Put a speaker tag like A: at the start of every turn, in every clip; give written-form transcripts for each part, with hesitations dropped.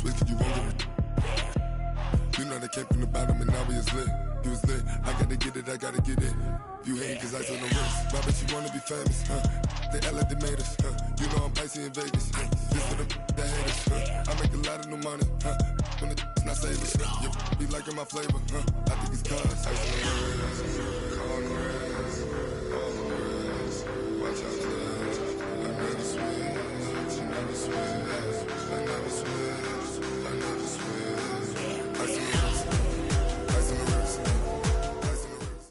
A: switch, you won't get it. You know they came from the bottom and now we is lit. You was lit, I gotta get it, I gotta get it. You hate cause ice on the wrist. Why bet you wanna be famous, huh? They Ella they made us, huh? You know I'm icy in Vegas, huh? This for the that hate us, huh? I make a lot of new money, huh? When the not saving, huh? You be liking my flavor, huh? I think it's cause ice on the wrist, on the wrist, on the wrist. Watch out, cuz I never switch, she never switch, I never switch, I never switch. Ice on the wrist, ice on the wrist, ice on the wrist.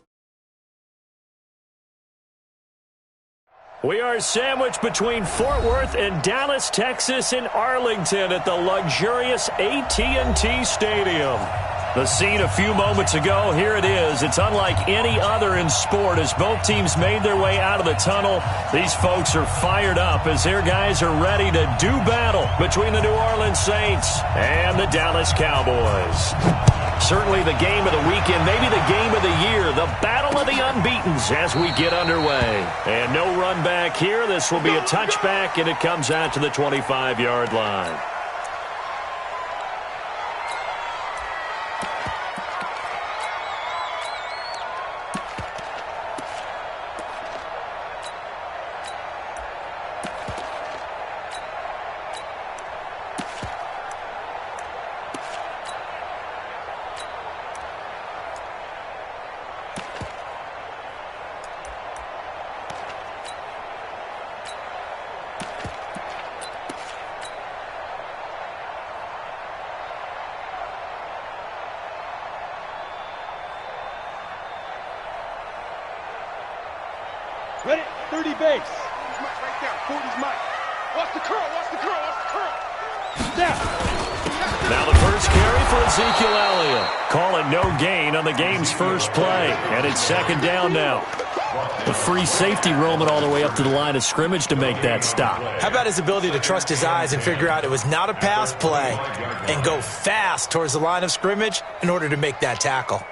B: We are sandwiched between Fort Worth and Dallas, Texas, in Arlington at the luxurious AT&T Stadium. The scene a few moments ago, here it is. It's unlike any other in sport as both teams made their way out of the tunnel. These folks are fired up as their guys are ready to do battle between the New Orleans Saints and the Dallas Cowboys. Certainly the game of the weekend, maybe the game of the year, the battle of the unbeatens as we get underway. And no run back here. This will be a touchback, and it comes out to the 25-yard line.
C: Ready? 30 base. 40's Mike right there. 40's Mike. Watch the curl. Watch the curl. Watch the curl. Down.
B: Now the first carry for Ezekiel Elliott. Call it no gain on the game's first play. And it's second down now. The free safety roaming all the way up to the line of scrimmage to make that stop.
D: How about his ability to trust his eyes and figure out it was not a pass play and go fast towards the line of scrimmage in order to make that tackle.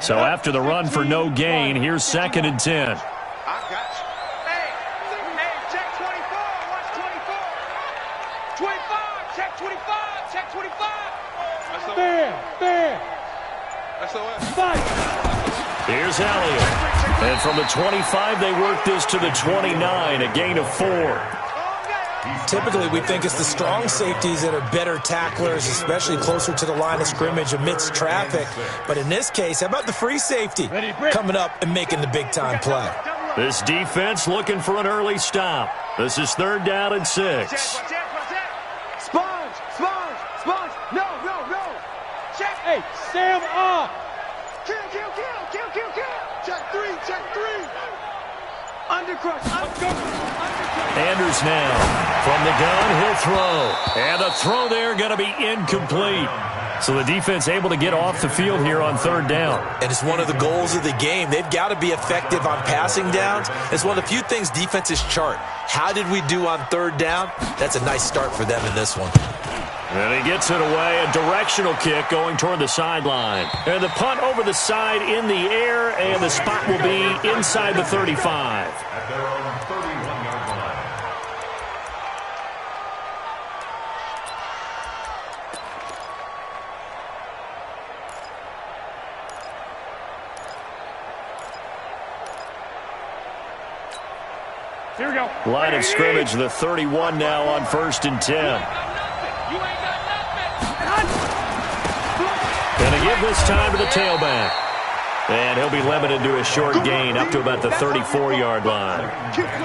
B: So after the run for no gain, here's 2nd and 10.
C: I got you. Hey, check 24. Watch 24. 25. Check 25. Check 25. Bam. SOS. Fight.
B: Here's Elliott. And from the 25, they work this to the 29, a gain of 4.
D: Typically, we think it's the strong safeties that are better tacklers, especially closer to the line of scrimmage amidst traffic. But in this case, how about the free safety coming up and making the big-time play?
B: This defense looking for an early stop. This is 3rd down and 6.
C: Sponge. No. Check. Hey, Sam off. Kill. Check 3. Undercrush.
B: Anders now from the gun, he'll throw. And the throw there going to be incomplete. So the defense able to get off the field here on 3rd down.
D: And it's one of the goals of the game. They've got to be effective on passing downs. It's one of the few things defenses chart. How did we do on 3rd down? That's a nice start for them in this one.
B: And he gets it away, a directional kick going toward the sideline. And the punt over the side in the air, and the spot will be inside the 35.
C: Here we go.
B: Line of scrimmage, the 31 now on 1st and 10. And to give this time to the tailback. And he'll be limited to a short gain up to about the 34-yard line.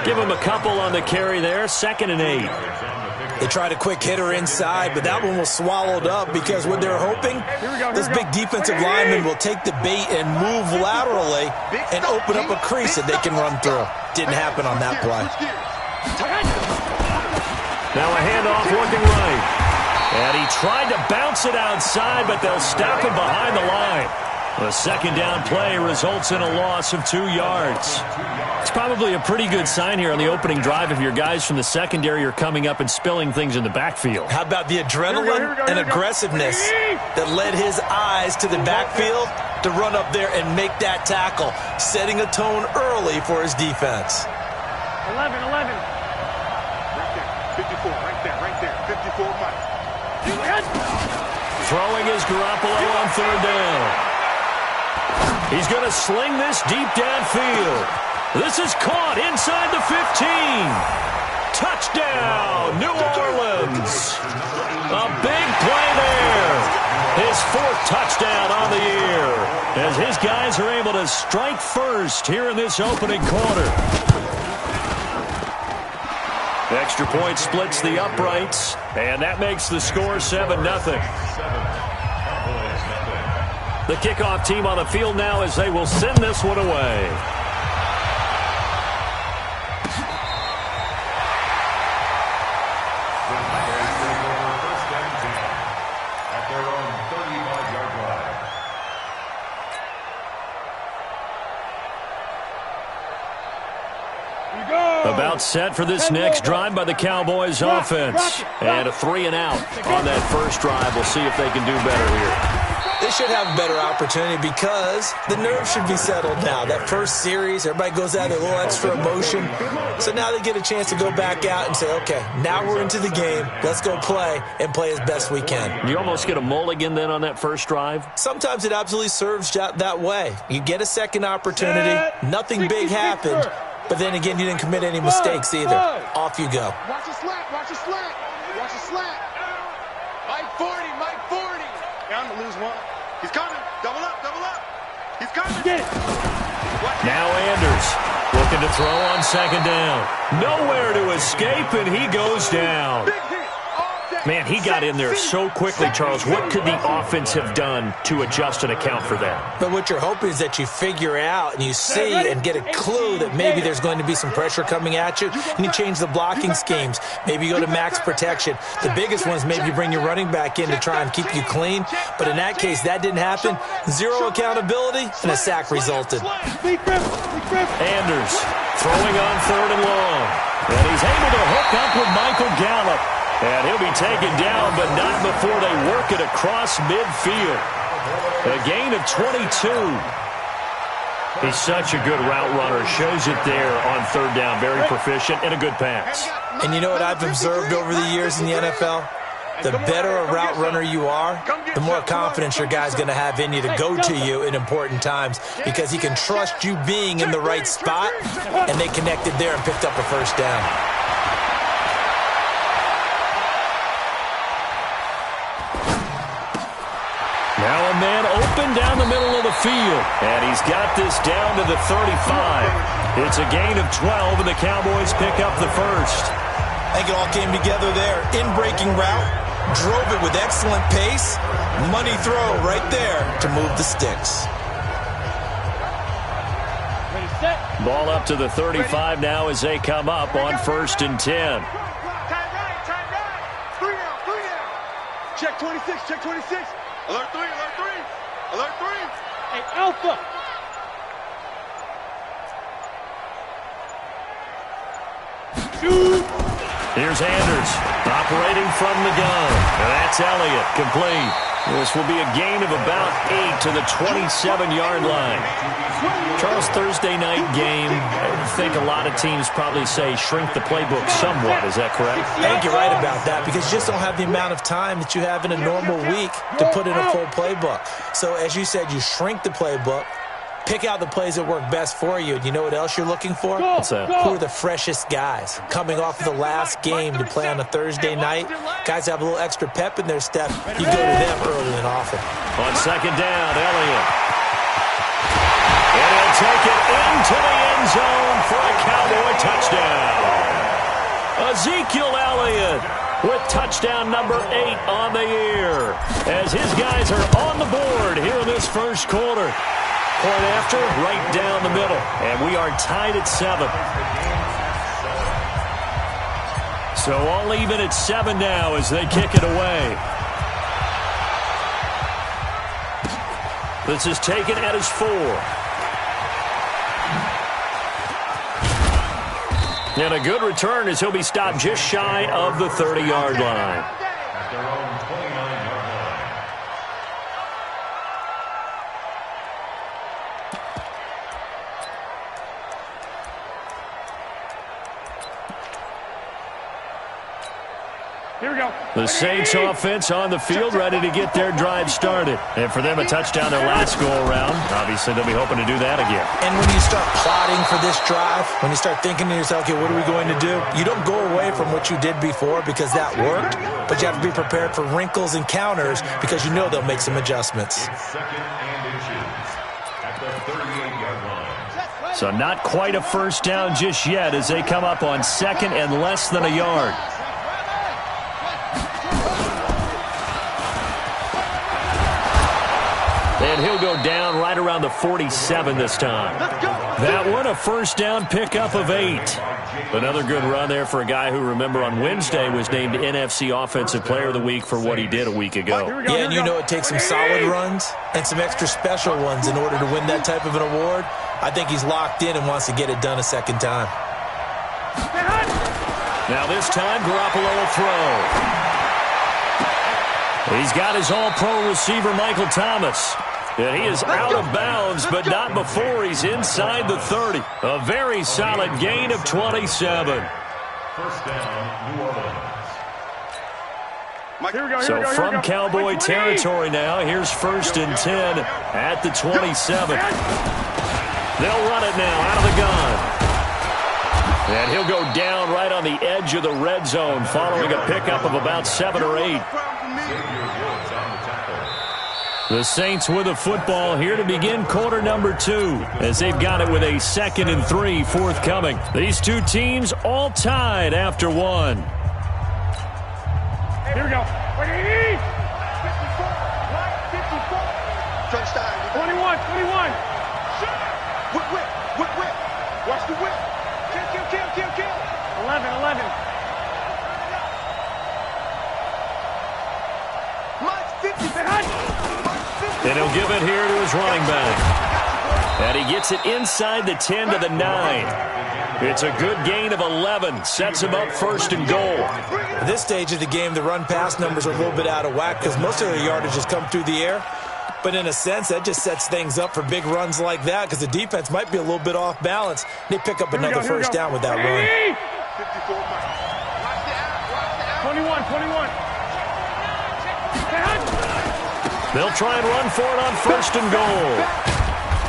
B: Give him a couple on the carry there, 2nd and 8.
D: They tried a quick hitter inside, but that one was swallowed up because what they're hoping, this big defensive lineman will take the bait and move laterally and open up a crease that they can run through. Didn't happen on that play.
B: Now a handoff looking right. And he tried to bounce it outside, but they'll stop him behind the line. The 2nd down play results in a loss of 2 yards. It's probably a pretty good sign here on the opening drive if your guys from the secondary are coming up and spilling things in the backfield.
D: How about the adrenaline and aggressiveness that led his eyes to the backfield to run up there and make that tackle, setting a tone early for his defense.
C: 11. Right there, 54, right there, 54 Mike.
B: Throwing is Garoppolo on third down. He's going to sling this deep downfield. This is caught inside the 15. Touchdown, New Orleans. A big play there. His fourth touchdown on the year as his guys are able to strike first here in this opening quarter. Extra point splits the uprights, and that makes the score 7-0. The kickoff team on the field now as they will send this one away. About set for this next drive by the Cowboys offense. And a 3-and-out on that first drive. We'll see if they can do better here.
D: They should have a better opportunity because the nerves should be settled now. That first series, everybody goes out with a little extra emotion. So now they get a chance to go back out and say, okay, now we're into the game. Let's go play and play as best we can.
B: You almost get a mulligan then on that first drive?
D: Sometimes it absolutely serves that way. You get a second opportunity. Nothing big happened. But then again, you didn't commit any mistakes either. Off you go.
C: Watch the slant, watch the slant, watch the slant. Mike 40. Down to lose one. He's coming. Double up. He's coming. Get it.
B: Now Anders looking to throw on second down. Nowhere to escape, and he goes down. Man, he got in there so quickly, Charles. What could the offense have done to adjust and account for that?
D: But what you're hoping is that you figure out and you see and get a clue that maybe there's going to be some pressure coming at you, and you change the blocking schemes. Maybe you go to max protection. The biggest one is maybe you bring your running back in to try and keep you clean. But in that case, that didn't happen. Zero accountability, and a sack resulted.
B: Anders throwing on third and long. And he's able to hook up with Michael Gallup. And he'll be taken down, but not before they work it across midfield. A gain of 22. He's such a good route runner. Shows it there on third down. Very proficient and a good pass.
D: And you know what I've observed over the years in the NFL? The better a route runner you are, the more confidence your guy's going to have in you to go to you in important times because he can trust you being in the right spot, and they connected there and picked up a first down.
B: Now a man open down the middle of the field. And he's got this down to the 35. It's a gain of 12, and the Cowboys pick up the first.
D: I think it all came together there. In-breaking route, drove it with excellent pace. Money throw right there to move the sticks.
B: Ball up to the 35 now as they come up on 1st and 10.
C: Time right. 3 down. Check 26. Alert 3. Hey, Alpha. Shoot.
B: Here's Anders operating from the gun. And that's Elliott, complete. This will be a gain of about 8 to the 27-yard line. Charles, Thursday night game, I think a lot of teams probably say shrink the playbook somewhat. Is that correct?
D: I think you're right about that because you just don't have the amount of time that you have in a normal week to put in a full playbook. So as you said, you shrink the playbook, pick out the plays that work best for you. And you know what else you're looking for?
B: What's that?
D: Who are the freshest guys coming off of the last game to play on a Thursday night? Guys have a little extra pep in their step. You go to them early and often.
B: On second down, Elliott. And he'll take it into the end zone for a Cowboy touchdown. Ezekiel Elliott with touchdown number 8 on the year as his guys are on the board here in this first quarter. Point after, right down the middle. And we are tied at 7. So all even at 7 now as they kick it away. This is taken at his 4. And a good return as he'll be stopped just shy of the 30-yard line.
E: Here we go.
B: The Saints offense on the field, ready to get their drive started. And for them, a touchdown their last go-around. Obviously, they'll be hoping to do that again.
D: And when you start plotting for this drive, when you start thinking to yourself, okay, what are we going to do? You don't go away from what you did before because that worked, but you have to be prepared for wrinkles and counters because you know they'll make some adjustments.
B: So not quite a first down just yet as they come up on second and less than a yard. And he'll go down right around the 47 this time. That one, a first down pickup of 8. Another good run there for a guy who, remember, on Wednesday was named NFC Offensive Player of the Week for what he did a week ago.
D: Yeah, and you know it takes some solid runs and some extra special ones in order to win that type of an award. I think he's locked in and wants to get it done a second time.
B: Now this time, Garoppolo will throw. He's got his all-pro receiver, Michael Thomas. And he is out of bounds, but not before he's inside the 30. A very solid gain of 27.
C: First down, New Orleans.
B: So from Cowboy territory now, here's 1st and 10 at the 27. They'll run it now out of the gun. And he'll go down right on the edge of the red zone following a pickup of about 7 or 8. The Saints with the football here to begin quarter number 2 as they've got it with a 2nd and 3 forthcoming. These two teams all tied after 1.
E: Here we go. 21.
C: Whip. Watch the whip. Kill.
E: 11.
B: And he'll give it here to his running back. And he gets it inside the 10 to the 9. It's a good gain of 11. Sets him up 1st and goal.
D: At this stage of the game, the run-pass numbers are a little bit out of whack because most of their yardage has come through the air. But in a sense, that just sets things up for big runs like that because the defense might be a little bit off balance. They pick up another first down with that run.
E: 21.
B: They'll try and run for it on 1st and goal.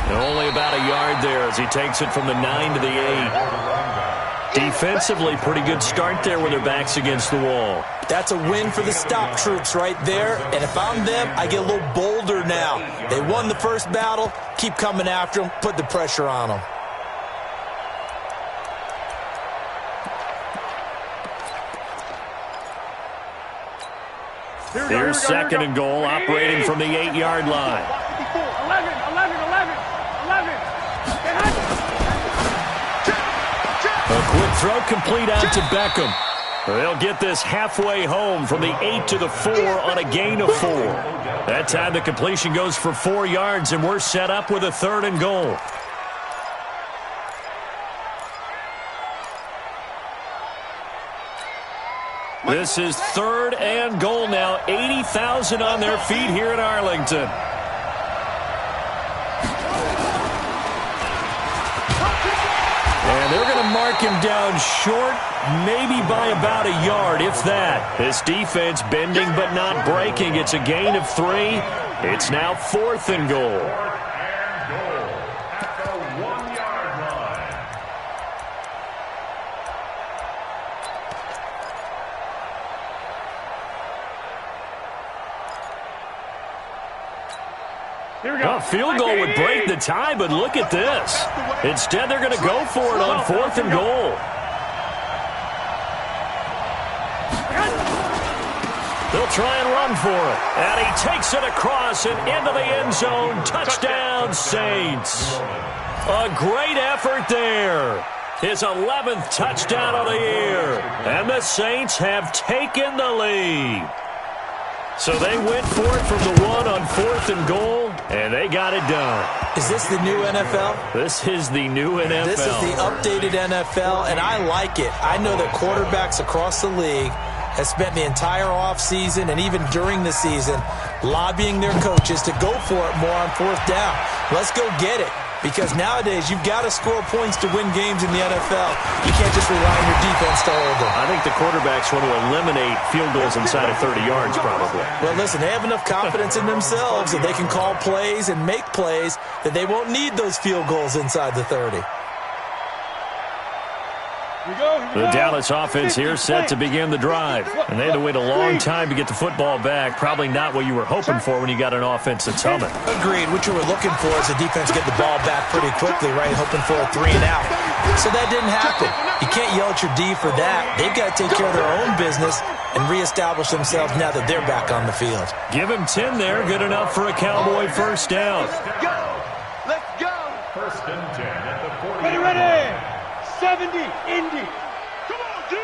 B: And only about a yard there as he takes it from the 9 to the 8. Defensively, pretty good start there with their backs against the wall.
D: That's a win for the stop troops right there. And if I'm them, I get a little bolder now. They won the first battle. Keep coming after them. Put the pressure on them.
B: Here's 2nd and goal, operating from the 8-yard line.
E: 11.
B: A quick throw complete out to Beckham. They'll get this halfway home from the 8 to the 4 on a gain of 4. That time the completion goes for 4 yards, and we're set up with a 3rd and goal. This is 3rd and goal now. 80,000 on their feet here in Arlington. And they're going to mark him down short, maybe by about a yard, if that. This defense bending but not breaking. It's a gain of 3. It's now 4th and goal. A field goal would break the tie, but look at this. Instead, they're going to go for it on 4th and goal. They'll try and run for it. And he takes it across and into the end zone. Touchdown, Saints. A great effort there. His 11th touchdown of the year. And the Saints have taken the lead. So they went for it from the 1 on 4th and goal, and they got it done.
D: Is this the new NFL?
B: This is the new NFL.
D: This is the updated NFL, and I like it. I know that quarterbacks across the league have spent the entire offseason and even during the season lobbying their coaches to go for it more on 4th down. Let's go get it. Because nowadays, you've got to score points to win games in the NFL. You can't just rely on your defense to hold them.
B: I think the quarterbacks want to eliminate field goals inside of 30 yards, probably.
D: Well, listen, they have enough confidence in themselves that they can call plays and make plays that they won't need those field goals inside the 30.
B: The Dallas offense here set to begin the drive. And they had to wait a long time to get the football back. Probably not what you were hoping for when you got an offense that's humming.
D: Agreed. What you were looking for is the defense get the ball back pretty quickly, right? Hoping for a 3 and out. So that didn't happen. You can't yell at your D for that. They've got to take care of their own business and reestablish themselves now that they're back on the field.
B: Give him 10 there. Good enough for a Cowboy first down.
C: Let's go. Let's go.
E: First and 10 at the 40. Ready. 70, Indy. Come on, G.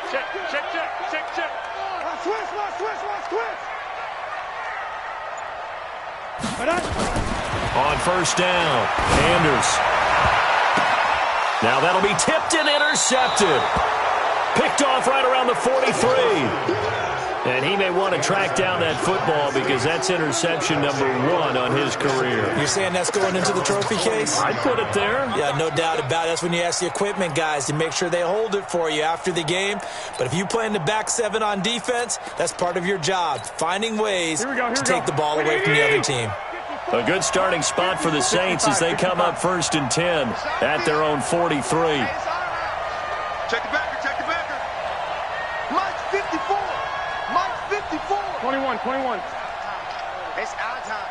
E: Check. Switch.
B: On first down, Anders. Now that'll be tipped and intercepted. Picked off right around the 43. And he may want to track down that football because that's interception number 1 on his career.
D: You're saying that's going into the trophy case?
B: I'd put it there.
D: Yeah, no doubt about it. That's when you ask the equipment guys to make sure they hold it for you after the game. But if you play in the back 7 on defense, that's part of your job, finding ways to take the ball away from the other team.
B: A good starting spot for the Saints as they come up first and 10 at their own 43.
C: Check the backer. Mike's 54.
E: 21.
C: It's our time.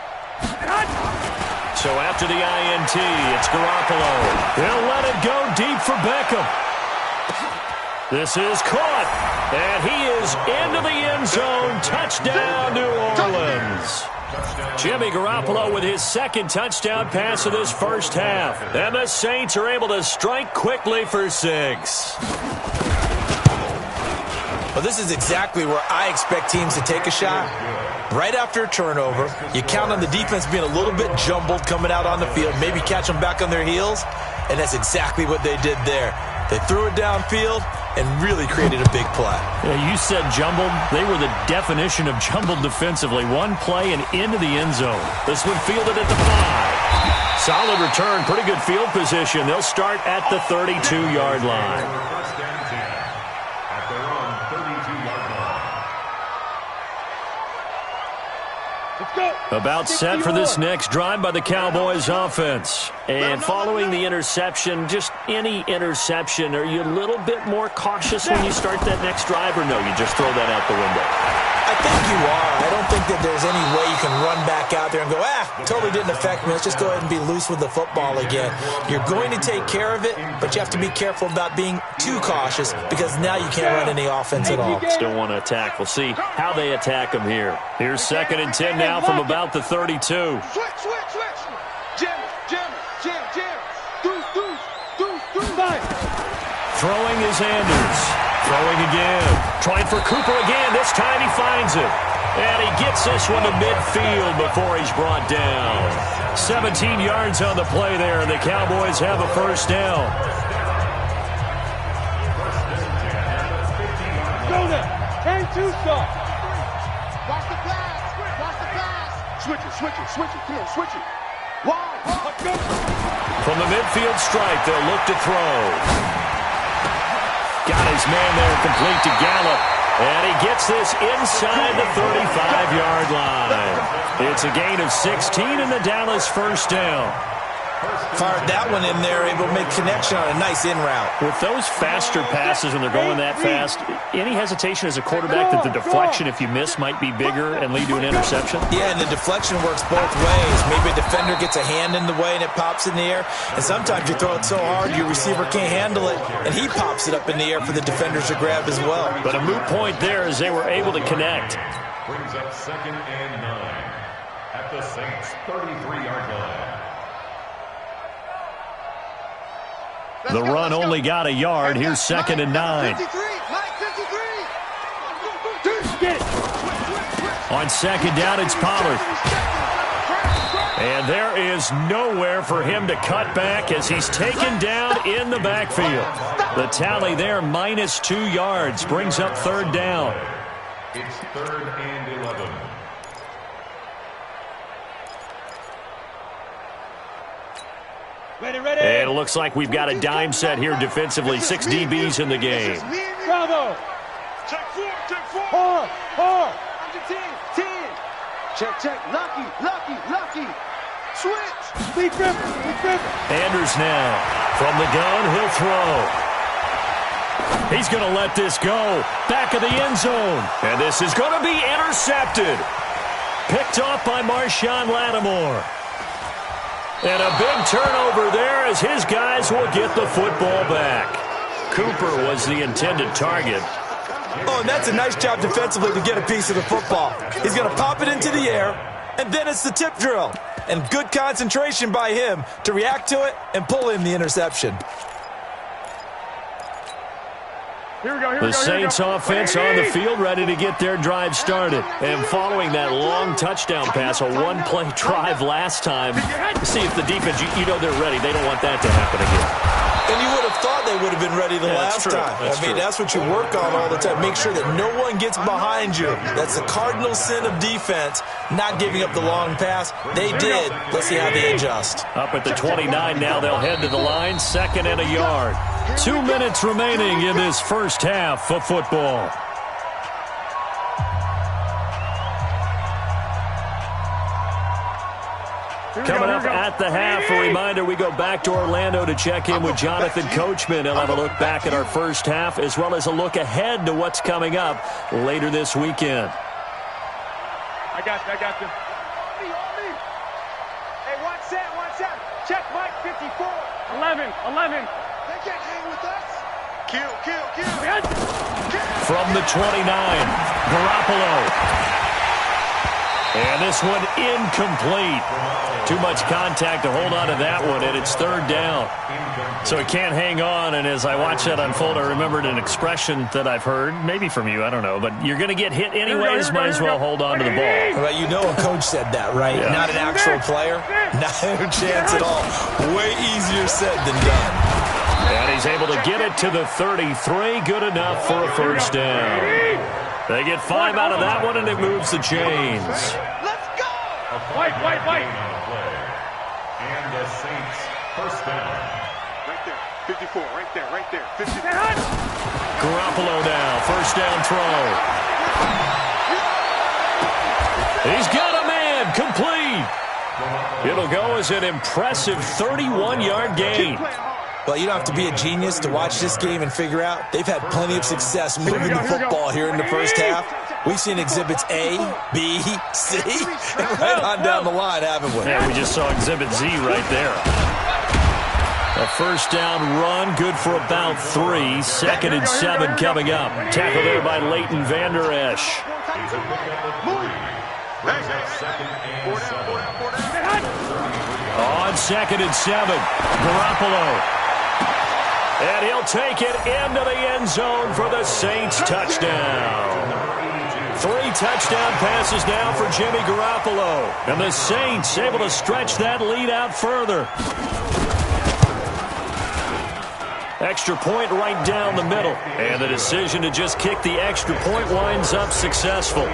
B: So after the INT, it's Garoppolo. He'll let it go deep for Beckham. This is caught, and he is into the end zone. Touchdown, New Orleans. Jimmy Garoppolo with his second touchdown pass of this first half. And the Saints are able to strike quickly for 6.
D: Well, this is exactly where I expect teams to take a shot. Right after a turnover, you count on the defense being a little bit jumbled coming out on the field, maybe catch them back on their heels, and that's exactly what they did there. They threw it downfield and really created a big play.
B: Yeah, you said jumbled. They were the definition of jumbled defensively. One play and into the end zone. This one fielded at the 5. Solid return, pretty good field position. They'll start at the 32-yard line. About set for this next drive by the Cowboys offense. And following the interception, just any interception, are you a little bit more cautious when you start that next drive, or no, you just throw that out the window?
D: I think you are. I don't think that there's any way you can run back out there and go, totally didn't affect me. Let's just go ahead and be loose with the football again. You're going to take care of it, but you have to be careful about being too cautious because now you can't run any offense at all.
B: Still want to attack. We'll see how they attack them here. Here's second and 10 now from about the 32.
C: Switch. Jim. Deuce.
B: Throwing is Anders. Throwing again. Trying for Cooper again. This time he finds it. And he gets this one to midfield before he's brought down. 17 yards on the play there. The Cowboys have a first down.
E: Go there. Turn 2 stop.
C: Watch the pass. Switch it. Come on, switch it. Wide. Let's go.
B: From the midfield stripe, they'll look to throw. Got his man there complete to Gallup. And he gets this inside the 35-yard line. It's a gain of 16 and the Dallas first down.
D: Fired that one in there, able to make connection on a nice in route.
B: With those faster passes when they're going that fast, any hesitation as a quarterback that the deflection, if you miss, might be bigger and lead to an interception?
D: Yeah, and the deflection works both ways. Maybe a defender gets a hand in the way and it pops in the air. And sometimes you throw it so hard your receiver can't handle it, and he pops it up in the air for the defenders to grab as well.
B: But a moot point there as they were able to connect.
F: Brings up second and 9 at the Saints' 33-yard line.
B: The run only got a yard. Here's second and 9.
C: 53.
B: On second down, it's Pollard. And there is nowhere for him to cut back as he's taken down in the backfield. The tally there, minus 2 yards, brings up third down.
F: It's 3rd and 11.
E: Ready, ready.
B: And it looks like we've got a dime set here defensively. 6 DBs in the game.
E: Bravo.
C: Check 4, check 4.
E: 4.
C: Team. Check. Lucky. Switch.
E: Big grip.
B: Anders now. From the gun, he'll throw. He's going to let this go. Back of the end zone. And this is going to be intercepted. Picked off by Marshawn Lattimore. And a big turnover there as his guys will get the football back. Cooper was the intended target.
D: Oh, and that's a nice job defensively to get a piece of the football. He's going to pop it into the air, and then it's the tip drill. And good concentration by him to react to it and pull in the interception.
B: The Saints offense on the field ready to get their drive started. And following that long touchdown pass, a one-play drive last time, see if the defense, you know they're ready. They don't want that to happen again.
D: And you would have thought they would have been ready the last time. That's what you work on all the time. Make sure that no one gets behind you. That's the cardinal sin of defense, not giving up the long pass. They did. Let's see how they adjust.
B: Up at the 29 now, they'll head to the line, 2nd and a yard. 2 minutes remaining in this first half of football. Coming up at the half, a reminder, we go back to Orlando to check in with Jonathan Coachman. He'll have a look back at our first half as well as a look ahead to what's coming up later this weekend.
E: I got you.
C: Hey, one set. Check Mike 54.
E: 11.
C: They can't hang with us. Kill.
B: From the 29, Garoppolo. And this one incomplete. Too much contact to hold on to that one, and it's 3rd down. So he can't hang on, and as I watch that unfold, I remembered an expression that I've heard, maybe from you, I don't know, but you're going to get hit anyways, might as well hold on to the ball.
D: Well, you know a coach said that, right?
B: Yeah.
D: Not an actual player. No chance at all. Way easier said than done.
B: And he's able to get it to the 33. Good enough for a first down. They get 5 out of that one, and it moves the chains.
C: Let's go.
E: White.
F: And the Saints first down.
C: Right there. 54. Right there. 54.
B: Garoppolo now. First down throw. He's got a man. Complete. It'll go as an impressive 31-yard gain.
D: Well, you don't have to be a genius to watch this game and figure out they've had plenty of success moving the football here in the first half. We've seen exhibits A, B, C, and right on down the line, haven't we?
B: Yeah, we just saw exhibit Z right there. A first down run, good for about 3. 2nd and 7 coming up. Tackle there by Leighton Vander Esch. On 2nd and 7, Garoppolo. And he'll take it into the end zone for the Saints touchdown. 3 touchdown passes now for Jimmy Garoppolo. And the Saints able to stretch that lead out further. Extra point right down the middle. And the decision to just kick the extra point winds up successful.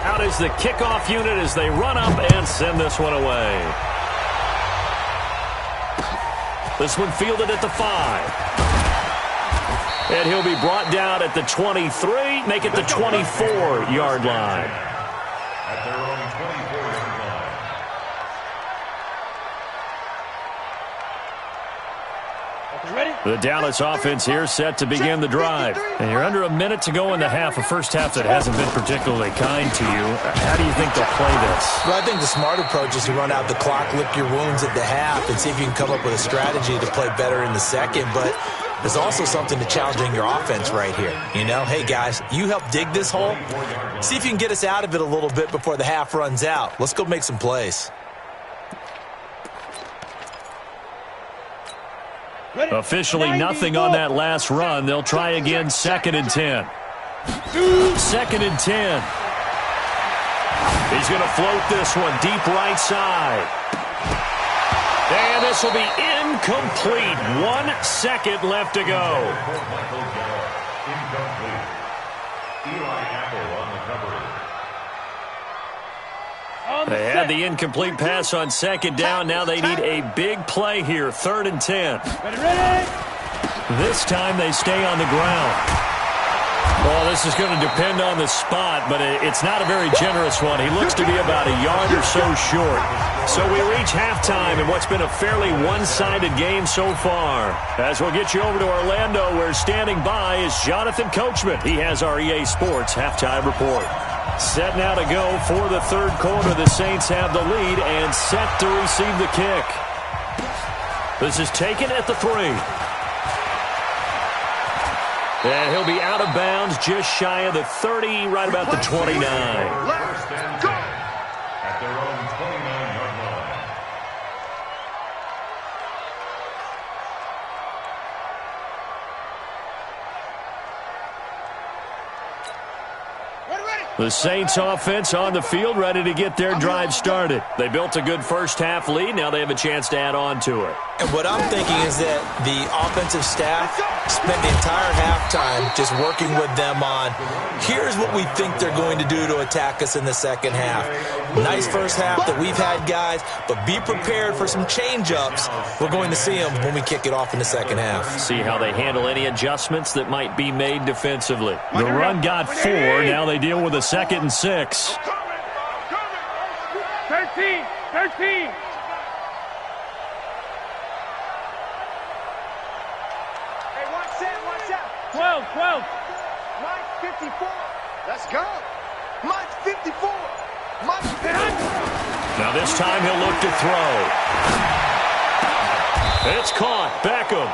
B: Out is the kickoff unit as they run up and send this one away. This one fielded at the 5. And he'll be brought down at the 23, make it the 24-yard line.
F: At their own 24-yard line.
B: The Dallas offense here set to begin the drive. And you're under a minute to go in the half, a first half that hasn't been particularly kind to you. How do you think they'll play this?
D: Well, I think the smart approach is to run out the clock, lick your wounds at the half, and see if you can come up with a strategy to play better in the second. But there's also something to challenging your offense right here. You know, hey, guys, you help dig this hole. See if you can get us out of it a little bit before the half runs out. Let's go make some plays.
B: Officially nothing on that last run. They'll try again, 2nd and 10. 2nd and 10. He's going to float this one deep right side. And this will be incomplete. 1 second left to go.
F: Incomplete. Eli Apple on the cover.
B: They had the incomplete pass on second down. Now they need a big play here, 3rd and 10.
E: Ready.
B: This time they stay on the ground. Well, this is going to depend on the spot, but it's not a very generous one. He looks to be about a yard or so short. So we reach halftime in what's been a fairly one-sided game so far. As we'll get you over to Orlando, where standing by is Jonathan Coachman. He has our EA Sports halftime report. Set now to go for the 3rd quarter. The Saints have the lead and set to receive the kick. This is taken at the 3. And he'll be out of bounds just shy of the 30, right about the 29.
F: First and 10 at their own 29-yard line.
B: The Saints offense on the field, ready to get their drive started. They built a good first-half lead. Now they have a chance to add on to it.
D: And what I'm thinking is that the offensive staff spent the entire halftime just working with them on, here's what we think they're going to do to attack us in the second half. Nice first half that we've had, guys, but be prepared for some change-ups. We're going to see them when we kick it off in the second half.
B: See how they handle any adjustments that might be made defensively. The run got 4. Now they deal with a 2nd and 6.
E: 13.
C: Hey, watch out.
E: 12.
C: Mike 54. Let's go. Mike 54. Mike 54.
B: Now this time he'll look to throw. It's caught. Beckham.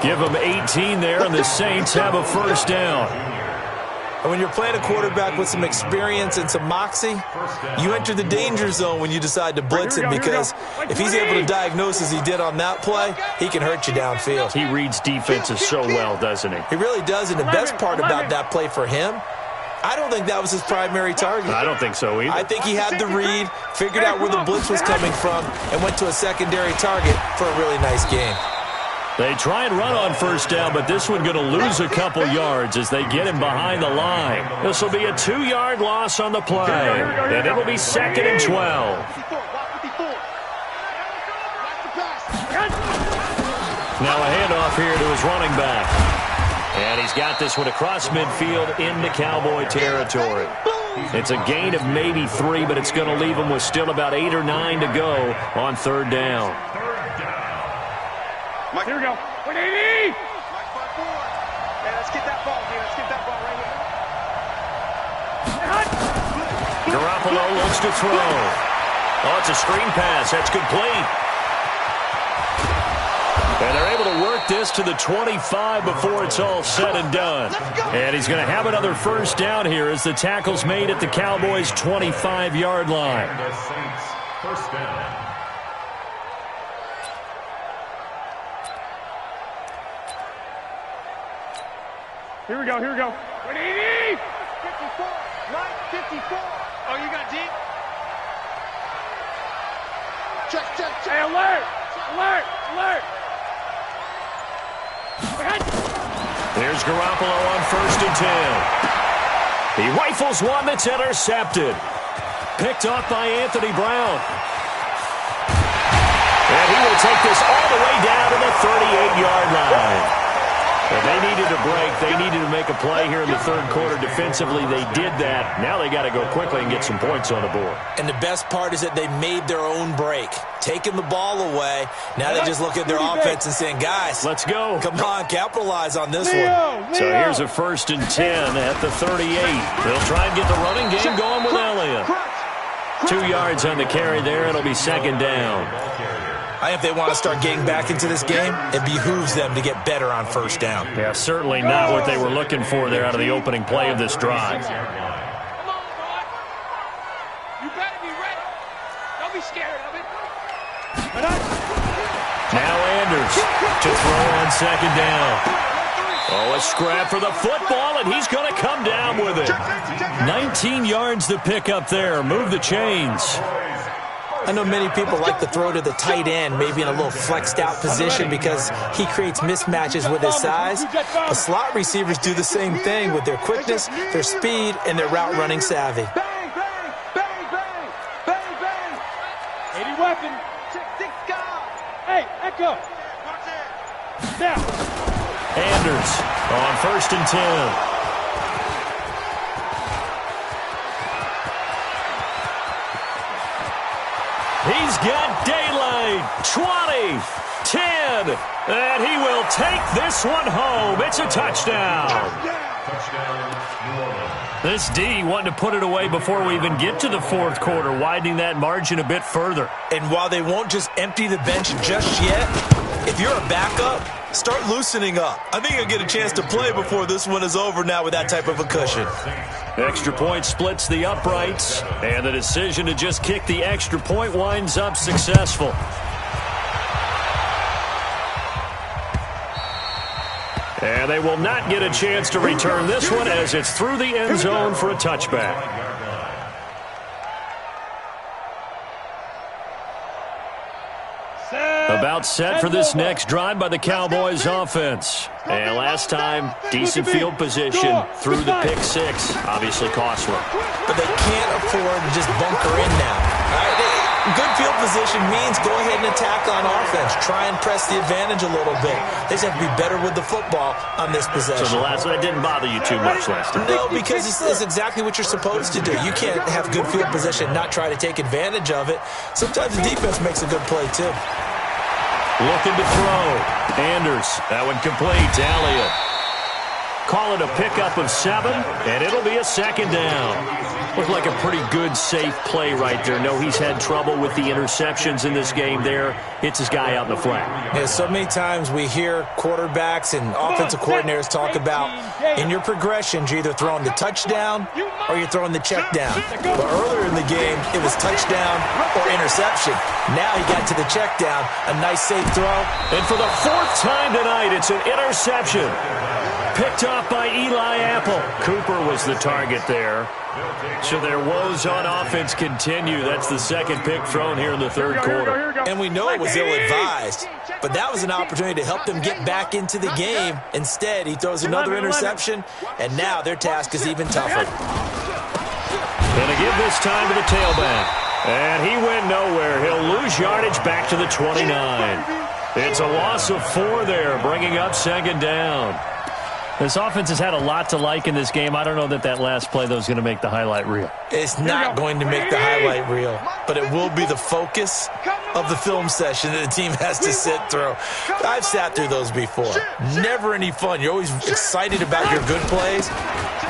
B: Give him 18 there, and the Saints have a first down.
D: And when you're playing a quarterback with some experience and some moxie, you enter the danger zone when you decide to blitz him, because if he's able to diagnose as he did on that play, he can hurt you downfield.
B: He reads defenses so well, doesn't he?
D: He really does, and the best part about that play for him, I don't think that was his primary target.
B: I don't think so either.
D: I think he had the read, figured out where the blitz was coming from, and went to a secondary target for a really nice game.
B: They try and run on first down, but this one going to lose a couple yards as they get him behind the line. This will be a 2-yard loss on the play, and it'll be 2nd and 12. Now a handoff here to his running back. And he's got this one across midfield into Cowboy territory. It's a gain of maybe 3, but it's going to leave him with still about 8 or 9 to go on 3rd down.
E: Mike, here we go. 180.
C: Mike 54. Hey, let's get that ball here. Let's get that ball right here.
B: Garoppolo looks to throw. Oh, it's a screen pass. That's complete. And they're able to work this to the 25 before it's all said and done. And he's going to have another first down here as the tackle's made at the Cowboys' 25-yard line.
F: And the Saints first down.
E: Here we go. 180.
C: 54. Mike 54. Oh, you got deep? Check.
E: Hey, alert.
B: There's Garoppolo on 1st and 10. He rifles one that's intercepted. Picked off by Anthony Brown. And he will take this all the way down to the 38-yard line. And they needed a break. They needed to make a play here in the 3rd quarter defensively. They did that. Now they got to go quickly and get some points on the board.
D: And the best part is that they made their own break, taking the ball away. Now they just look at their offense and saying, guys,
B: let's go.
D: Come on, capitalize on this one.
B: So here's a 1st and 10 at the 38. They'll try and get the running game going with Elliott. 2 yards on the carry there. It'll be 2nd down.
D: I think if they want to start getting back into this game, it behooves them to get better on first down.
B: Yeah, certainly not what they were looking for there out of the opening play of this drive.
E: Come on, boy. You better be ready. Don't be scared of it.
B: Now Anders to throw on 2nd down. Oh, a scrap for the football, and he's going to come down with it. 19 yards to pick up there. Move the chains.
D: I know many people like to throw to the tight end, maybe in a little flexed out position because he creates mismatches with his size. The slot receivers do the same thing with their quickness, their speed, and their route running savvy.
E: Second. Hey, Echo. Now.
B: Anders on 1st and 10. He's got daylight. 20, 10, and he will take this one home. It's a touchdown. This D wanting to put it away before we even get to the fourth quarter, widening that margin a bit further.
D: And while they won't just empty the bench just yet, if you're a backup, start loosening up. I think you'll get a chance to play before this one is over now with that type of a cushion.
B: Extra point splits the uprights, and the decision to just kick the extra point winds up successful. And they will not get a chance to return this one as it's through the end zone for a touchback. About set for this next drive by the Cowboys offense. And last time, decent field position through the pick six. Obviously costly.
D: But they can't afford to just bunker in now. All right? Good field position means go ahead and attack on offense. Try and press the advantage a little bit. They just have to be better with the football on this possession.
B: So that didn't bother you too much last time?
D: No, because it's exactly what you're supposed to do. You can't have good field position and not try to take advantage of it. Sometimes the defense makes a good play, too.
B: Looking to throw. Anders, that one complete. Elliott. Call it a pickup of 7, and it'll be a second down. Looked like a pretty good, safe play right there. No, he's had trouble with the interceptions in this game there. Hits his guy out in the flat.
D: Yeah, so many times we hear quarterbacks and offensive coordinators talk about in your progressions, you're either throwing the touchdown or you're throwing the check down. But earlier in the game, it was touchdown or interception. Now he got to the check down, a nice safe throw.
B: And for the 4th time tonight, it's an interception. Picked off by Eli Apple. Cooper was the target there. So their woes on offense continue. That's the second pick thrown here in the third quarter.
D: And we know it was ill-advised, but that was an opportunity to help them get back into the game. Instead, he throws another interception, and now their task is even tougher.
B: Going to give this time to the tailback. And he went nowhere. He'll lose yardage back to the 29. It's a loss of 4 there, bringing up second down. This offense has had a lot to like in this game. I don't know that last play, though, is going to make the highlight reel.
D: It's not going to make the highlight reel, but it will be the focus of the film session that the team has to sit through. I've sat through those before. Never any fun. You're always excited about your good plays,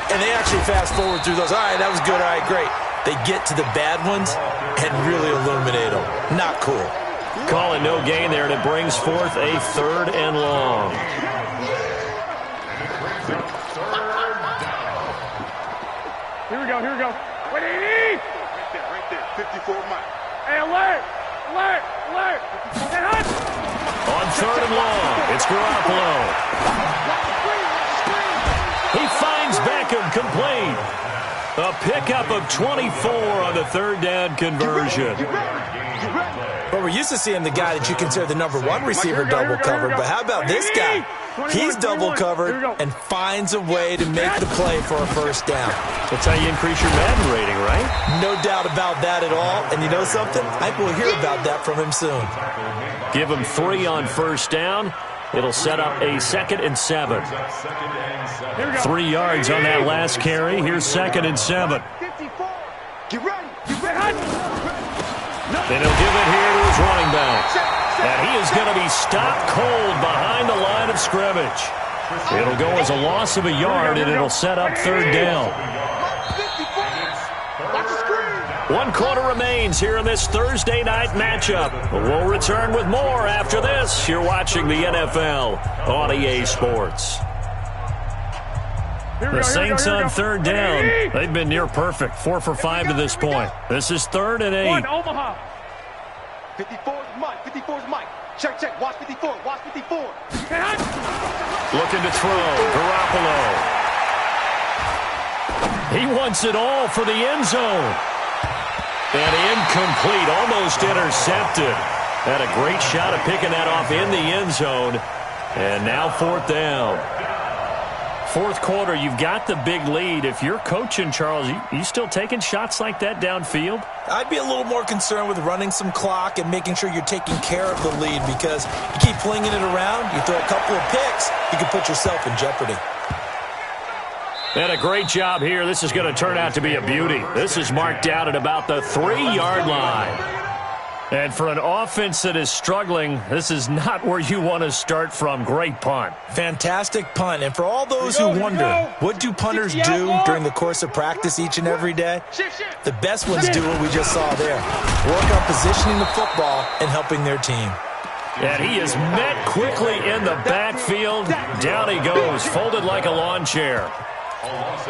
D: and they actually fast forward through those. All right, that was good. All right, great. They get to the bad ones and really illuminate them. Not cool.
B: Call it no gain there, and it brings forth a 3rd and long.
E: Here we go. What do you need?
C: Right there. 54 Mike.
E: Hey, alert!
B: On 3rd and long, it's Garoppolo. He finds Beckham complete. A pickup of 24 on the 3rd down conversion.
D: Well, we're used to seeing the guy that you consider the number 1 receiver double covered, but how about this guy? He's double covered and finds a way to make the play for a first down.
B: That's how you increase your Madden rating, right?
D: No doubt about that at all. And you know something? I think we'll hear about that from him soon.
B: Give him 3 on first down. It'll set up a 2nd and 7. 3 yards on that last carry. Here's 2nd and 7.
C: Get ready.
B: Then he'll give it here to his running back. And he is going to be stopped cold behind the line of scrimmage. It'll go as a loss of a yard, and it'll set up 3rd down. 1 quarter remains here in this Thursday night matchup. We'll return with more after this. You're watching the NFL on EA Sports. The Saints on 3rd down. They've been near perfect. 4 for 5 to this point. This is 3rd and 8.
C: 54 is Mike. 54 is Mike. Check. Watch 54.
B: Looking to throw. Garoppolo. He wants it all for the end zone. And incomplete. Almost intercepted. Had a great shot at picking that off in the end zone. And now 4th down. fourth quarter. You've got the big lead. If you're coaching, Charles, you still taking shots like that downfield?
D: I'd be a little more concerned with running some clock and making sure you're taking care of the lead, because you keep flinging it around, you throw a couple of picks, you can put yourself in jeopardy.
B: And a great job here. This is going to turn out to be a beauty. This is marked out at about the 3-yard line. And for an offense that is struggling, this is not where you want to start from. Great punt.
D: Fantastic punt. And for all those who wonder, what do punters do during the course of practice each and every day? The best ones do what we just saw there. Work on positioning the football and helping their team.
B: And he is met quickly in the backfield. Down he goes, folded like a lawn chair.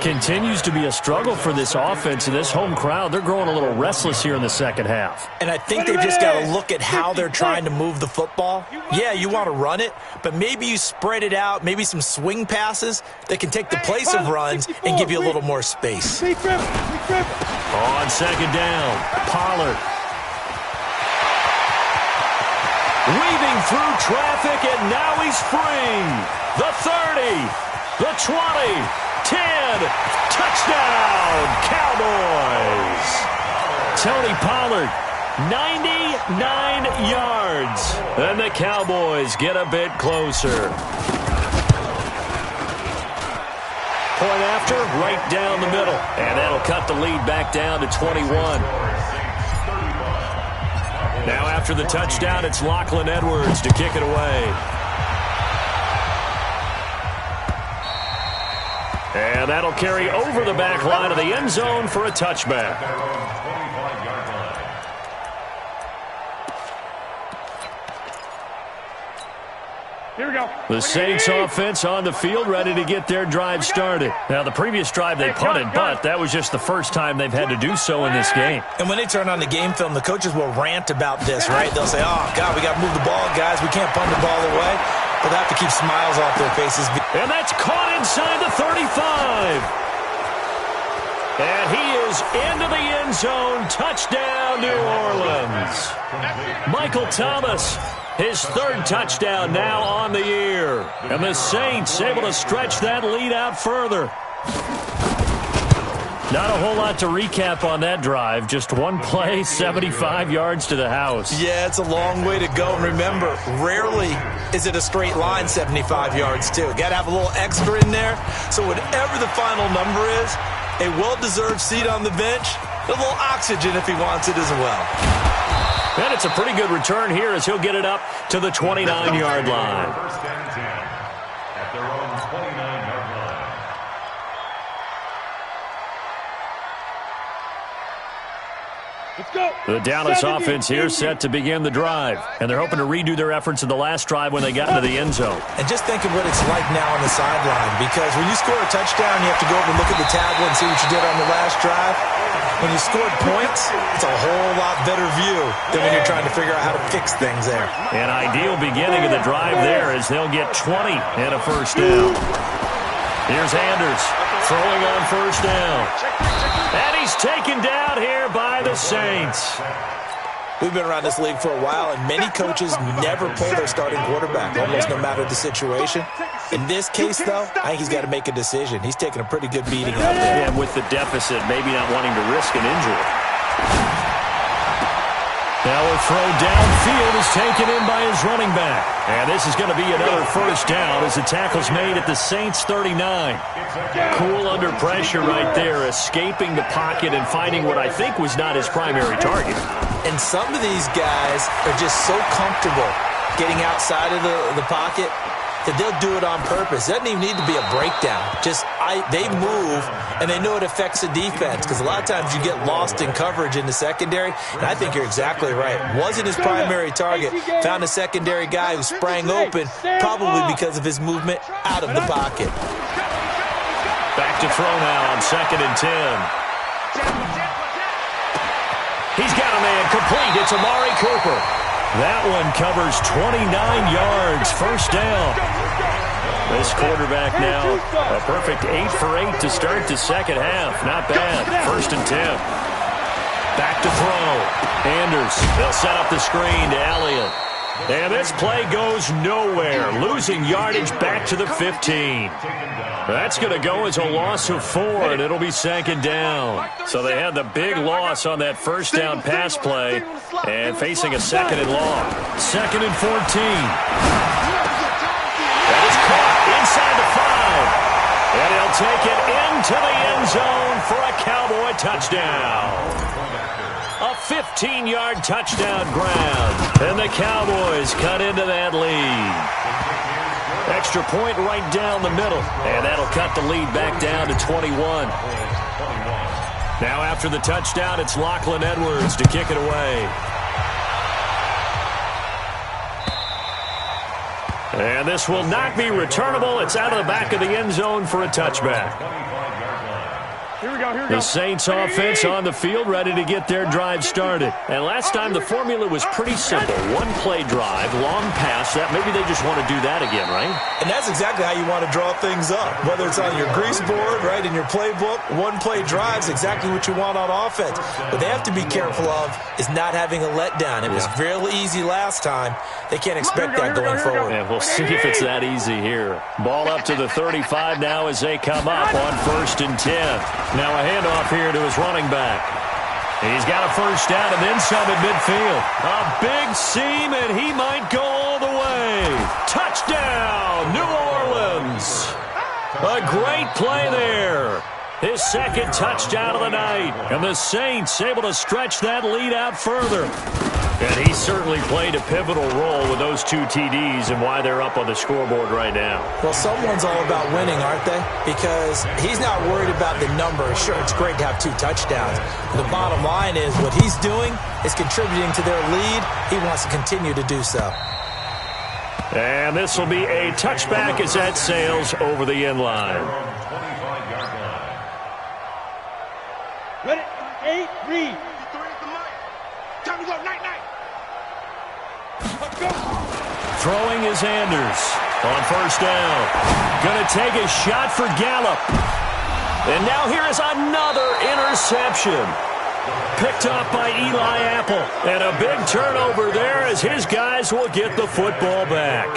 B: Continues to be a struggle for this offense and this home crowd. They're growing a little restless here in the second half.
D: And I think they've just got to look at how they're trying to move the football. Yeah, you want to run it, but maybe you spread it out, maybe some swing passes that can take the place of runs and give you a little more space.
B: On second down, Pollard. Weaving through traffic, and now he's free. The 30, the 20. 10, touchdown, Cowboys. Tony Pollard, 99 yards. And the Cowboys get a bit closer. Point after, right down the middle. And that'll cut the lead back down to 21. Now after the touchdown, it's Lachlan Edwards to kick it away. And that'll carry over the back line of the end zone for a touchback.
E: Here we go.
B: The Saints offense on the field, ready to get their drive started. Now, the previous drive they punted, but that was just the first time they've had to do so in this game.
D: And when they turn on the game film, the coaches will rant about this, right? They'll say, oh, God, we got to move the ball, guys. We can't punt the ball away. But they have to keep smiles off their faces.
B: And that's caught inside the 35. And he is into the end zone. Touchdown, New Orleans. Michael Thomas, his third touchdown now on the year. And the Saints able to stretch that lead out further. Not a whole lot to recap on that drive. Just one play, 75 yards to the house.
D: Yeah, it's a long way to go. And remember, rarely is it a straight line 75 yards, too. Got to have a little extra in there. So whatever the final number is, a well-deserved seat on the bench, a little oxygen if he wants it as well.
B: And it's a pretty good return here as he'll get it up to the 29-yard line.
F: First and 10 at their own 29-yard line.
E: Let's go.
B: The Dallas offense here set to begin the drive. And they're hoping to redo their efforts in the last drive when they got into the end zone.
D: And just think of what it's like now on the sideline, because when you score a touchdown, you have to go over and look at the tablet and see what you did on the last drive. When you scored points, it's a whole lot better view than when you're trying to figure out how to fix things there.
B: An ideal beginning of the drive there as they'll get 20 and a first down. Here's Anders throwing on first down. And he's taken down here by the Saints.
D: We've been around this league for a while, and many coaches never pull their starting quarterback, almost no matter the situation. In this case, though, I think he's got to make a decision. He's taking a pretty good beating out there.
B: And with the deficit, maybe not wanting to risk an injury. Now a throw downfield is taken in by his running back. And this is going to be another first down as the tackle's made at the Saints 39. Cool under pressure right there, escaping the pocket and finding what I think was not his primary target.
D: And some of these guys are just so comfortable getting outside of the pocket that they'll do it on purpose. It doesn't even need to be a breakdown. They move, and they know it affects the defense, because a lot of times you get lost in coverage in the secondary, and I think you're exactly right. Wasn't his primary target. Found a secondary guy who sprang open, probably because of his movement out of the pocket.
B: Back to throw now on 2nd and 10. He's got a man complete. It's Amari Cooper. That one covers 29 yards. First down. This quarterback now, a perfect 8 for 8 to start the second half. Not bad. 1st and 10. Back to throw. Anders, they'll set up the screen to Elliott. And this play goes nowhere, losing yardage back to the 15. That's going to go as a loss of 4, and it'll be 2nd down. So they had the big loss on that first down pass play and facing a 2nd and long. 2nd and 14. That is caught inside the 5. And he'll take it into the end zone for a Cowboy touchdown. A 15-yard touchdown grab. And the Cowboys cut into that lead. Extra point right down the middle. And that'll cut the lead back down to 21. Now after the touchdown, it's Lachlan Edwards to kick it away. And this will not be returnable. It's out of the back of the end zone for a touchback.
E: Here we go.
B: The Saints offense on the field, ready to get their drive started. And last time the formula was pretty simple. One-play drive, long pass. That maybe they just want to do that again, right?
D: And that's exactly how you want to draw things up. Whether it's on your grease board, right, in your playbook, one-play drives exactly what you want on offense. What they have to be careful of is not having a letdown. It was real easy last time. They can't expect that going forward.
B: Yeah, we'll see if it's that easy here. Ball up to the 35 now as they come up on 1st and 10. Now a handoff here to his running back. He's got a first down and then some at midfield. A big seam, and he might go all the way. Touchdown, New Orleans. A great play there. His 2nd touchdown of the night. And the Saints able to stretch that lead out further. And he certainly played a pivotal role with those 2 TDs and why they're up on the scoreboard right now.
D: Well, someone's all about winning, aren't they? Because he's not worried about the number. Sure, it's great to have 2 touchdowns. The bottom line is what he's doing is contributing to their lead. He wants to continue to do so.
B: And this will be a touchback as that sails over the end line.
E: Ready? 8, read.
C: Time to go, night.
B: Throwing is Anders on first down. Going to take a shot for Gallup. And now here is another interception. Picked up by Eli Apple. And a big turnover there as his guys will get the football back.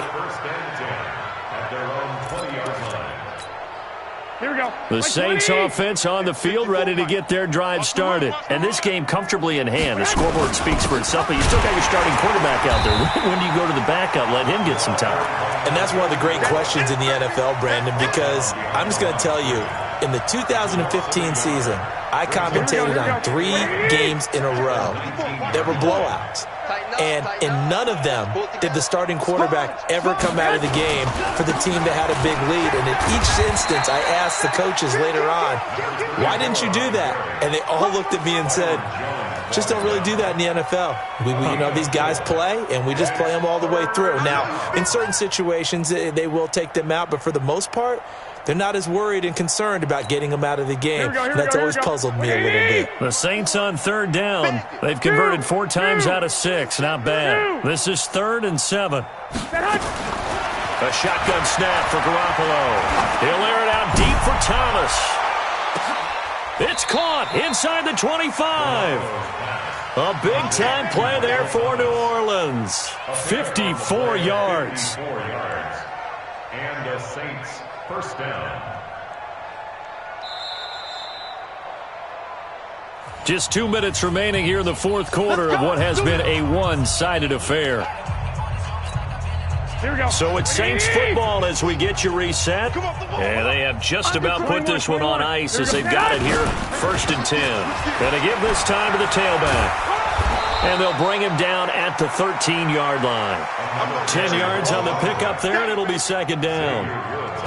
E: Here we go.
B: The Saints offense on the field ready to get their drive started. And this game comfortably in hand. The scoreboard speaks for itself, but you still got your starting quarterback out there. When do you go to the backup, let him get some time?
D: And that's one of the great questions in the NFL, Brandon, because I'm just going to tell you, in the 2015 season, I commentated on 3 games in a row that were blowouts. And in none of them did the starting quarterback ever come out of the game for the team that had a big lead. And in each instance, I asked the coaches later on, why didn't you do that? And they all looked at me and said, just don't really do that in the NFL. These guys play, and we just play them all the way through. Now, in certain situations, they will take them out, but for the most part, they're not as worried and concerned about getting them out of the game. That's always puzzled me a little bit.
B: The Saints on 3rd down. They've converted 4 times out of 6. Not bad. This is 3rd and 7. A shotgun snap for Garoppolo. He'll air it out deep for Thomas. It's caught inside the 25. A big-time play there for New Orleans. 54 yards.
F: And the Saints first down.
B: Just 2 minutes remaining here in the 4th quarter of what has been a one-sided affair.
E: Here we go.
B: So it's Saints football as we get you reset. And they have just about put this one on ice as they've got it here. 1st and 10. Going to give this time to the tailback. And they'll bring him down at the 13-yard line. 10 yards on the pickup there, and it'll be 2nd down.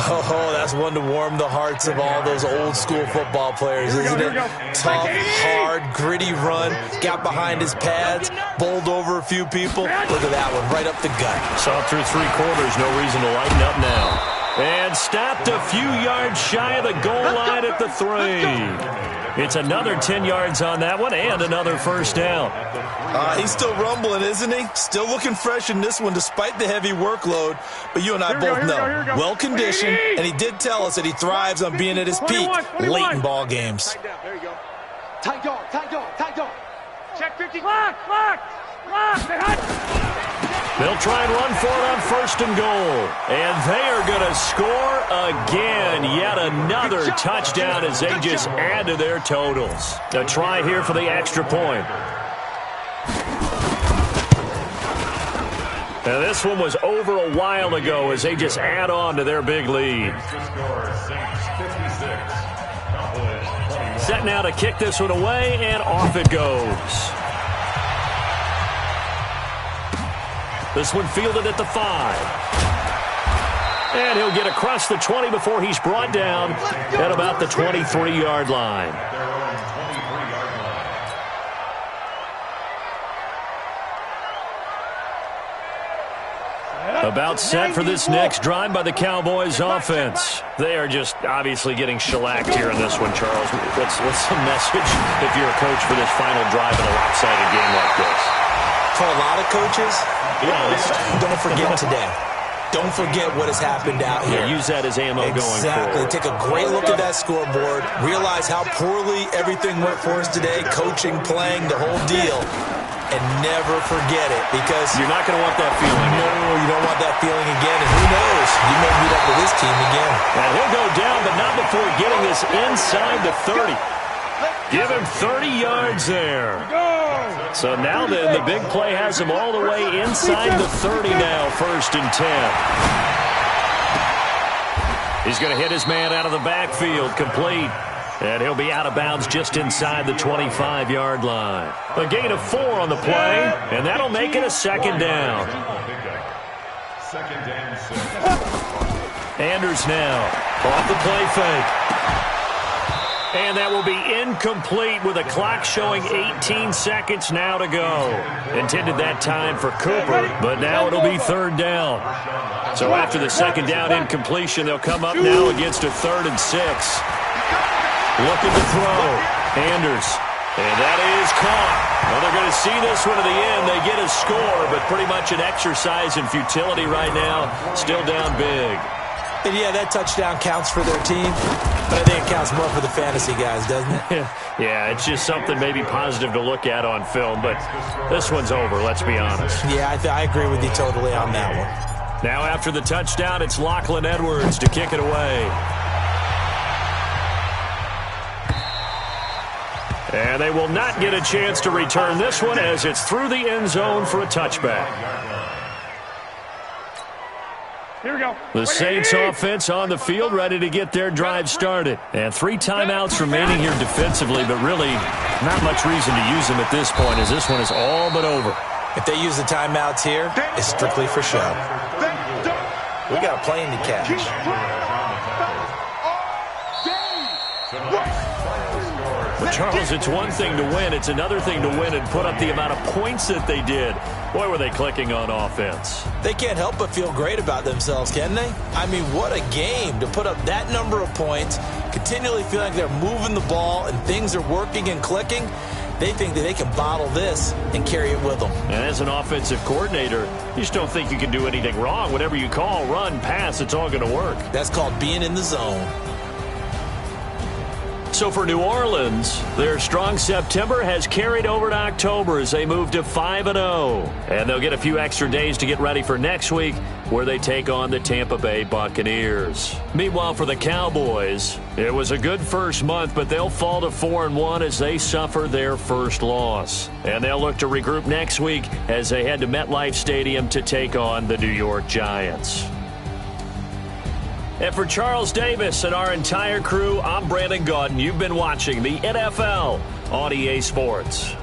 D: Oh, that's one to warm the hearts of all those old-school football players, isn't it? Tough, hard, gritty run, got behind his pads, bowled over a few people. Look at that one, right up the gut.
B: Saw through 3 quarters, no reason to lighten up now. And stopped a few yards shy of the goal line at the 3. It's another 10 yards on that one and another first down.
D: He's still rumbling, isn't he? Still looking fresh in this one despite the heavy workload. But you and I both know, well-conditioned, and he did tell us that he thrives on being at his peak late in ball games.
C: There you go. Tight dog.
E: Check 50. Lock.
B: They'll try and run for it on 1st and goal. And they are going to score again. Yet another touchdown as they just add to their totals. A try here for the extra point. Now this one was over a while ago as they just add on to their big lead. Set now to kick this one away, and off it goes. This one fielded at the 5. And he'll get across the 20 before he's brought down at about the 23-yard line. About set for this next drive by the Cowboys offense. They are just obviously getting shellacked here in this one, Charles. What's the message if you're a coach for this final drive in a lopsided game like this?
D: For a lot of coaches, be honest, don't forget today. Don't forget what has happened out here.
B: Yeah, use that as ammo going forward.
D: Exactly. Take a great look at that scoreboard. Realize how poorly everything went for us today. Coaching, playing, the whole deal. And never forget it, because
B: you're not going to want that feeling.
D: No, you don't want that feeling again. And who knows? You may meet up with this team again.
B: And he'll go down, but not before getting this inside the 30. Give him 30 yards there. So now then, the big play has him all the way inside the 30 now, 1st and 10. He's going to hit his man out of the backfield, complete. And he'll be out of bounds just inside the 25-yard line. A gain of 4 on the play, and that'll make it a 2nd down. Anders now off the play fake. And that will be incomplete with a clock showing 18 seconds now to go. Intended that time for Cooper, but now it'll be 3rd down. So after the 2nd down incompletion, they'll come up now against a 3rd and 6. Looking to throw. Anders. And that is caught. Well, they're going to see this one to the end. They get a score, but pretty much an exercise in futility right now. Still down big.
D: And yeah, that touchdown counts for their team, but I think it counts more for the fantasy guys, doesn't it?
B: Yeah, it's just something maybe positive to look at on film, but this one's over, let's be honest.
D: Yeah, I agree with you totally on that one.
B: Now after the touchdown, it's Lachlan Edwards to kick it away. And they will not get a chance to return this one as it's through the end zone for a touchback.
E: Here we go.
B: The Saints offense on the field, ready to get their drive started. And 3 timeouts remaining here defensively, but really not much reason to use them at this point as this one is all but over.
D: If they use the timeouts here, it's strictly for show. We got a plane to catch.
B: Charles, it's one thing to win. It's another thing to win and put up the amount of points that they did. Boy, were they clicking on offense.
D: They can't help but feel great about themselves, can they? I mean, what a game to put up that number of points, continually feel like they're moving the ball and things are working and clicking. They think that they can bottle this and carry it with them.
B: And as an offensive coordinator, you just don't think you can do anything wrong. Whatever you call, run, pass, it's all going to work.
D: That's called being in the zone.
B: So for New Orleans, their strong September has carried over to October as they move to 5-0. And they'll get a few extra days to get ready for next week where they take on the Tampa Bay Buccaneers. Meanwhile, for the Cowboys, it was a good first month, but they'll fall to 4-1 as they suffer their first loss. And they'll look to regroup next week as they head to MetLife Stadium to take on the New York Giants. And for Charles Davis and our entire crew, I'm Brandon Gaudin. You've been watching the NFL on EA Sports.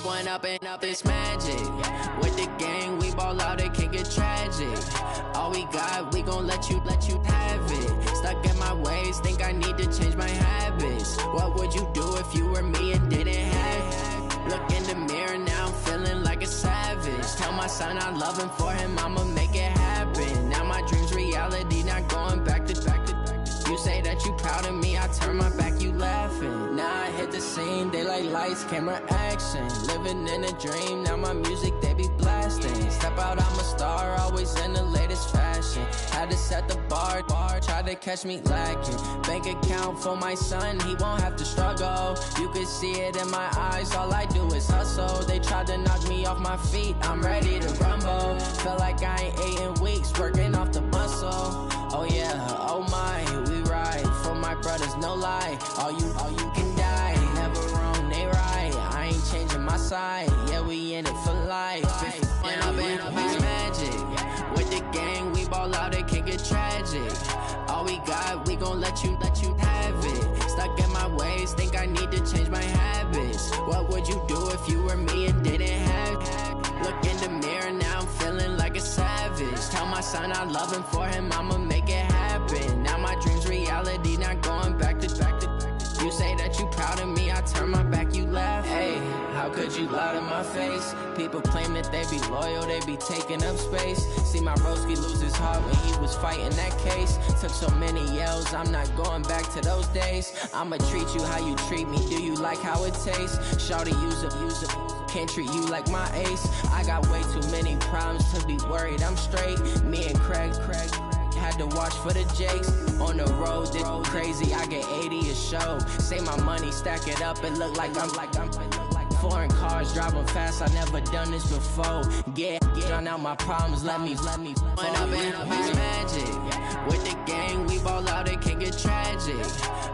G: One up and up, it's magic. With the gang, we ball out, it can get tragic. All we got, we gon' let you have it. Stuck in my ways, think I need to change my habits. What would you do if you were me and didn't have it? Look in the mirror, now I'm feeling like a savage. Tell my son I love him, for him I'ma make it happen. Now my dream's reality, not going back to. You say that you proud of me, I turn my back, you laughing. Now I hit the scene, they like lights, camera, action. Living in a dream, now my music, they be blasting. Step out, I'm a star, always in the latest fashion. Had to set the bar, try to catch me lacking. Bank account for my son, he won't have to struggle. You can see it in my eyes, all I do is hustle. They tried to knock me off my feet, I'm ready to rumble. Felt like I ain't ate in weeks, working off the muscle. Oh yeah, oh my, we ride for my brothers, no lie. All you can die, never wrong, they right. I ain't changing my side, yeah, we in it for life. And up and up, it's magic. With the gang, we ball out, it can get tragic. All we got, we gon' let you have it. Stuck in my ways, think I need to change my habits. What would you do if you were me and didn't have it? Look in the mirror, now I'm feeling like a savage. Tell my son I love him, for him I'ma make it happen. Now my dream's reality, not going back to. You say that you proud of me, I turn my back, you laugh. Hey, how could you lie to my face? People claim that they be loyal, they be taking up space. See my broski lose his heart when he was fighting that case. Took so many yells, I'm not going back to those days. I'ma treat you how you treat me, do you like how it tastes? Shawty, use up, can't treat you like my ace. I got way too many problems to be worried, I'm straight. Me and Craig had to watch for the Jakes. On the road, this crazy, I get 80 a show. Say my money, stack it up, it look like I'm foreign cars, driving fast, I never done this before. Get drown out my problems, let me One up and up, it's magic. With the gang, we ball out, it can get tragic.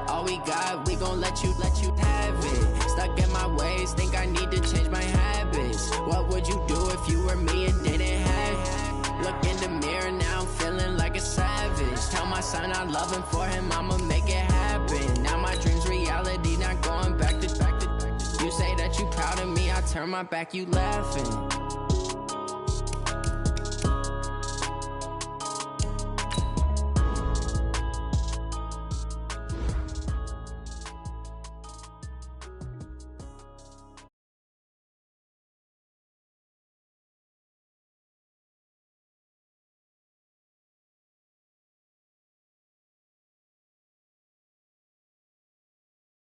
G: All we got, we gon' let you have it. Stuck in my ways, think I need to change my habits. What would you do if you were me and didn't have it? Look in the mirror, now I'm feeling like a savage. Tell my son I love him, for him I'ma make it happen. Now my dream's reality, not going back to. You say that you proud of me, I turn my back, you laughing.